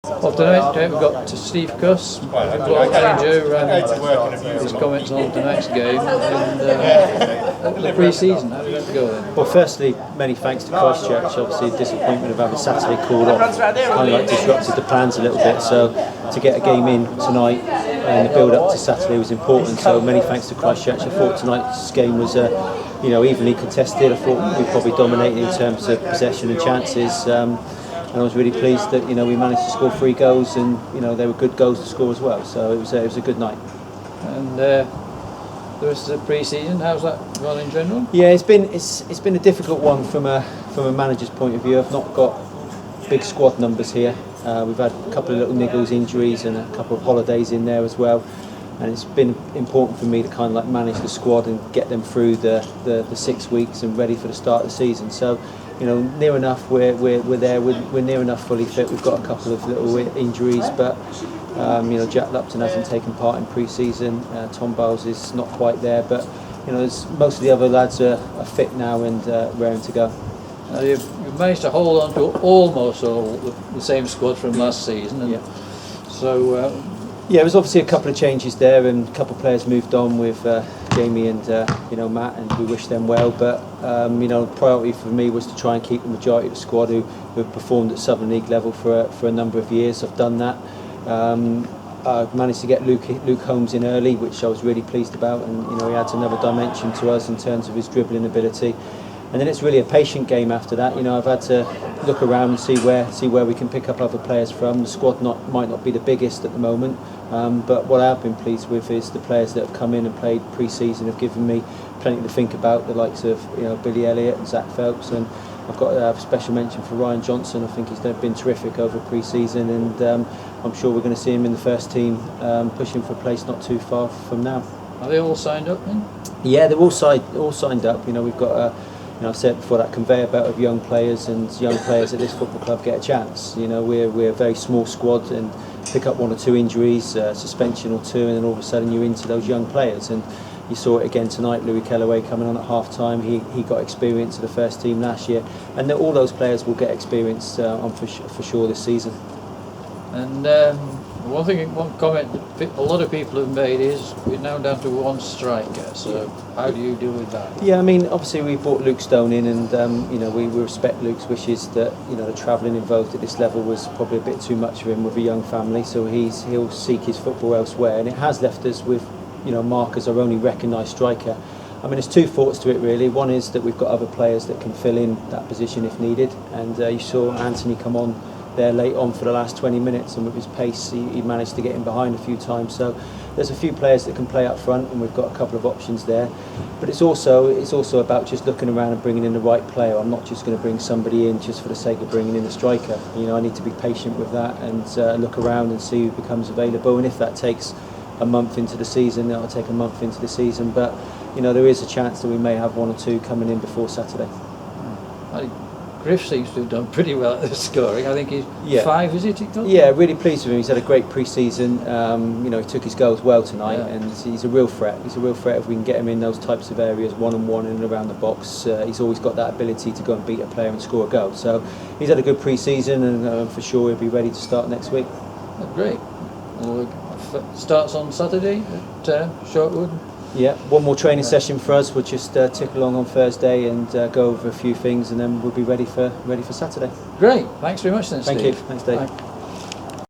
Well, tonight we've got Steve Cuss, Football Manager, his comments on tonight's game and the pre-season. How did that go then? Well, firstly, many thanks to Christchurch. Obviously, the disappointment of having Saturday called off kind of like disrupted the plans a little bit. So to get a game in tonight and the build-up to Saturday was important. So many thanks to Christchurch. I thought tonight's game was, evenly contested. I thought we probably dominated in terms of possession and chances. And I was really pleased that we managed to score 3 goals, and they were good goals to score as well. So it was a good night. And the rest of the pre-season, how's that gone in general? Yeah, it's been a difficult one from a manager's point of view. I've not got big squad numbers here. We've had a couple of little niggles, injuries, and a couple of holidays in there as well. And it's been important for me to kind of like manage the squad and get them through the 6 weeks and ready for the start of the season. So, near enough we're there. We're near enough fully fit. We've got a couple of little injuries, but Jack Lupton hasn't taken part in pre-season. Tom Bowles is not quite there, but most of the other lads are fit now and raring to go. Now you've managed to hold on to almost all the same squad from last season, and so. Yeah, there was obviously a couple of changes there, and a couple of players moved on with Jamie and Matt, and we wish them well. But priority for me was to try and keep the majority of the squad who have performed at Southern League level for a number of years. I've done that. I managed to get Luke Holmes in early, which I was really pleased about, and he adds another dimension to us in terms of his dribbling ability. And then it's really a patient game after that. I've had to look around and see where we can pick up other players from. The squad might not be the biggest at the moment, but what I've been pleased with is the players that have come in and played pre-season have given me plenty to think about. The likes of Billy Elliott and Zach Phelps, and I've got a special mention for Ryan Johnson. I think he's been terrific over pre-season, and I'm sure we're going to see him in the first team, pushing for a place not too far from now. Are they all signed up then? Yeah, they're all signed up. We've got I've said before, that conveyor belt of young players, and young players at this football club get a chance. We're a very small squad, and pick up 1 or 2 injuries, suspension or 2, and then all of a sudden you're into those young players. And you saw it again tonight. Louis Kellaway coming on at half time. He got experience of the first team last year, and all those players will get experience for sure this season. And one comment that a lot of people have made is we're now down to 1 striker. So how do you deal with that? Yeah, obviously we brought Luke Stone in, and we respect Luke's wishes. That the travelling involved at this level was probably a bit too much for him with a young family. So he'll seek his football elsewhere, and it has left us with Mark as our only recognised striker. There's 2 thoughts to it really. One is that we've got other players that can fill in that position if needed, and you saw Anthony come on there late on for the last 20 minutes, and with his pace he managed to get in behind a few times. So there's a few players that can play up front, and we've got a couple of options there. But it's also about just looking around and bringing in the right player. I'm not just going to bring somebody in just for the sake of bringing in a striker. I need to be patient with that and look around and see who becomes available, and if that takes a month into the season, that'll take a month into the season. But there is a chance that we may have 1 or 2 coming in before Saturday. Griff seems to have done pretty well at the scoring. I think he's 5, is it? Yeah, really pleased with him. He's had a great pre-season. He took his goals well tonight, and he's a real threat. He's a real threat if we can get him in those types of areas, one-on-one and around the box. He's always got that ability to go and beat a player and score a goal. So he's had a good pre-season, and for sure he'll be ready to start next week. Great. Well, starts on Saturday at Shortwood. Yeah, 1 more training session for us. We'll just tick along on Thursday and go over a few things, and then we'll be ready for Saturday. Great. Thanks very much then, Steve. Thank you. Thanks, Dave. Bye.